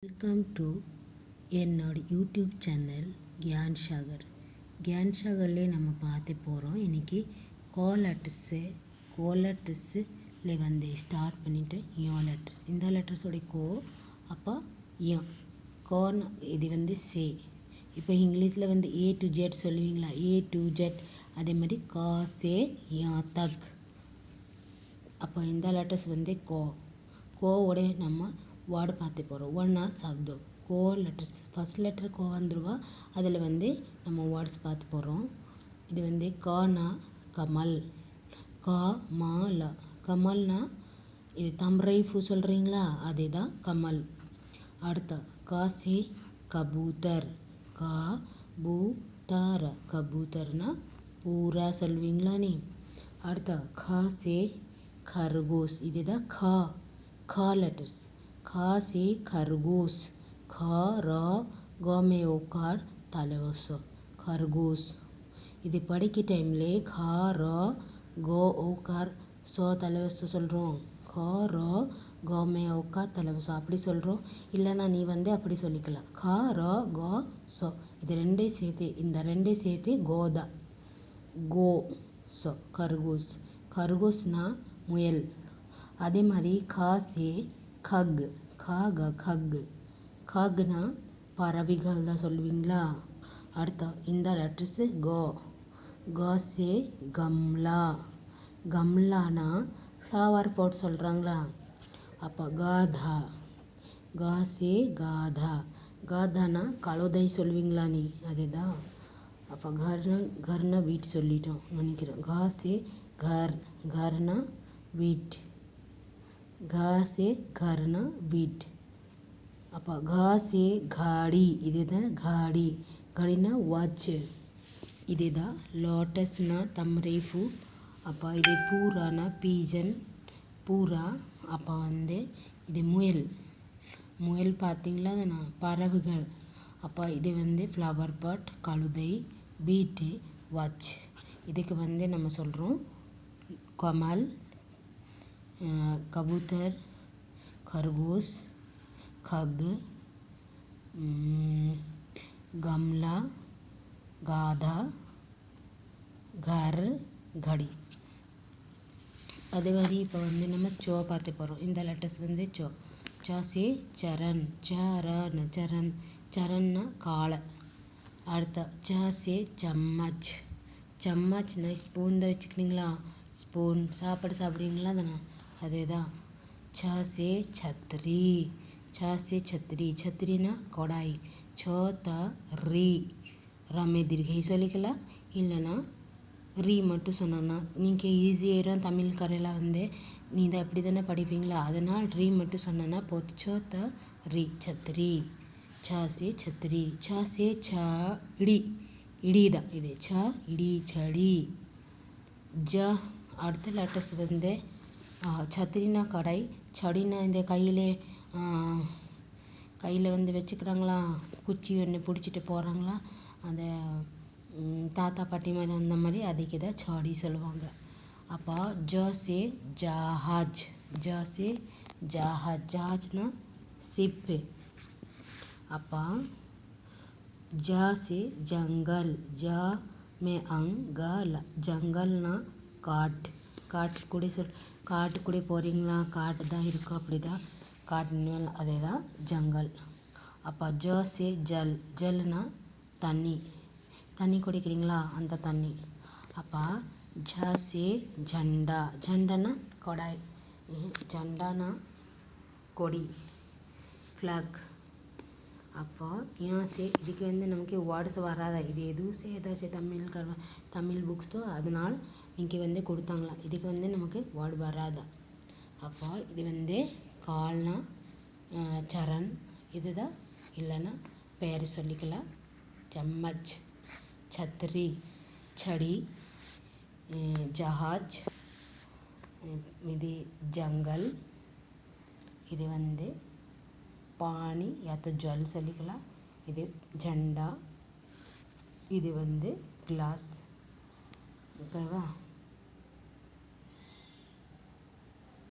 Welcome to என்னோட YouTube channel Gyan Sagar. Gyan சாகர்லே நம்ம பார்த்து போகிறோம். இன்றைக்கி கோ லெட்டர்ஸில் வந்து ஸ்டார்ட் பண்ணிவிட்டு யோ லெட்டர்ஸ், இந்த லெட்டர்ஸோடைய கோ, அப்போ யோ கோன், இது வந்து சே. இப்போ இங்கிலீஷில் வந்து ஏ டு ஜெட் சொல்லுவீங்களா, ஏ டு ஜெட், அதே மாதிரி கா சே யா தக். அப்போ இந்த லெட்டர்ஸ் வந்து கோவோடைய நம்ம வேர்டு பார்த்து போகிறோம். ஒன்றா சப்தம் கோ லெட்டர்ஸ், ஃபஸ்ட் லெட்டர் கோ வந்துடுவா, அதில் வந்து நம்ம வேர்ட்ஸ் பார்த்து போகிறோம். இது வந்து கானா கமல், கா மா ல, கமல்னா இது தம்ரைஃபு சொல்கிறீங்களா, அதே தான் கமல். அடுத்த காசி கபூத்தர், கா பூ தார, கபூத்தர்னா பூரா சொல்வீங்களா நீ. அடுத்த காசே खरगोश, இதுதான் கா லெட்டர்ஸ். खा से खरगोश, खा रா க में ओकार தலைவச खरगोश. இது படிக்க டைம்லே खा रா க ஓகார் சோ தலைவச சொல்கிறோம். खा रா க में ओकार தலைவச அப்படி சொல்கிறோம். இல்லைனா நீ வந்து அப்படி சொல்லிக்கலாம், खा रா க சோ. இது ரெண்டையும் சேர்த்து, இந்த ரெண்டையும் சேர்த்து கோதா கோ சோ खरगोश. खरगोशனா முயல். அதே மாதிரி காசே கக், காக கக், கக்னா பறவைகள் தான் சொல்லுவீங்களா. அடுத்த இந்த லெட்டர்ஸு காசே கம்லா, கம்லானா ஃப்ளவர் பாட் சொல்கிறாங்களா. அப்போ காதா, காசே காதா, காதானா கழுதை சொல்லுவீங்களா நீ, அதுதான். அப்போ கர்னா வீட்டு சொல்லிட்டோம் நினைக்கிறோம். காசே கர்னா வீட், காசே கர்னா வீட். அப்போ காசே காடி, இதுதான் காடி, காடினா வாட்ச். இதுதான் லோட்டஸ்னா தம்ரைஃபு. அப்போ இது பூரானா பீஜன், பூரா. அப்போ வந்து இது முயல் பார்த்தீங்களா, தானே பறவைகள். அப்போ இது வந்து ஃப்ளவர் பாட், கழுதை, பீட்டு, வாட்ச். இதுக்கு வந்து நம்ம சொல்கிறோம் कमल, कबूतर, खरगोश, खग, गमला, गाधा, घर, घड़ी. அதே மாதிரி இப்போ வந்து நம்ம சோ பார்த்து போகிறோம். இந்த லெட்டர்ஸ் வந்து சோ சே சரண், சரண் சரண், சரண்னா காலை. அடுத்த சே சம்மச், சம்மச்னா ஸ்பூன் தான் வச்சுக்கிறீங்களா, ஸ்பூன் சாப்பாடு சாப்பிட்றீங்களா தானே, அதே தான். சே சத்ரி, சே சத்ரி, சத்ரினா கொடாய். சோத்த ரீ, ரமே தீர்கை சொல்லிக்கலாம். இல்லைனா ரீ மட்டும் சொன்னா நீங்கள் ஈஸியாயிரும். தமிழ்காரெல்லாம் வந்து நீ இதை அப்படி தானே படிப்பீங்களா, அதனால் ரீ மட்டும் சொன்னா போத்து. சோத்த ரீ சத்ரி, சே சத்ரி. சே இடி, இடி தான் இது. இடி செடி. அடுத்த லெட்டர்ஸ் வந்து சத்ரினா கடை, செடினா இந்த கையில் வந்து வச்சுக்கிறாங்களா, குச்சி ஒன்று பிடிச்சிட்டு போகிறாங்களா, அந்த தாத்தா பாட்டி மாதிரி, அந்த மாதிரி அதுக்கு தான் செடி சொல்லுவாங்க. அப்போ ஜே ஜஹாஜ், ஜே ஜஹாஜ், ஜஹாஜ்னா ஷிப்பு. அப்போ ஜே ஜங்கல், ஜா மே அங்கல், ஜங்கல்னா காட்டு. காட்டுக்குடி போகிறீங்களா, காட்டு தான் இருக்கும், அப்படி தான் காட்டு, அதே தான் ஜங்கல். அப்போ ஜே ஜல், ஜல்னா தண்ணி குடிக்கிறீங்களா, அந்த தண்ணி. அப்போ ஜே ஜண்டா, ஜண்டானா கொடாய், ஜண்டானா கொடி, ஃப்ளாக். அப்போ இதுக்கு வந்து நமக்கு வேர்ட்ஸ் வராதா, இது எதுவும் ஏதாச்சும் தமிழ் புக்ஸ் தான், அதனால் இங்கே வந்து கொடுத்தாங்களா, இதுக்கு வந்து நமக்கு வேர்டு வராதா. அப்போ இது வந்து கால்னா சரண், இதுதான். இல்லைன்னா பேர் சொல்லிக்கலாம். சம்மச், சத்ரி, செடி, ஜஹாஜ், இது ஜங்கல், இது வந்து பானி யாத்த ஜல் சொல்லிக்கலாம். இது ஜண்டா, இது வந்து கிளாஸ். ஓகேவா.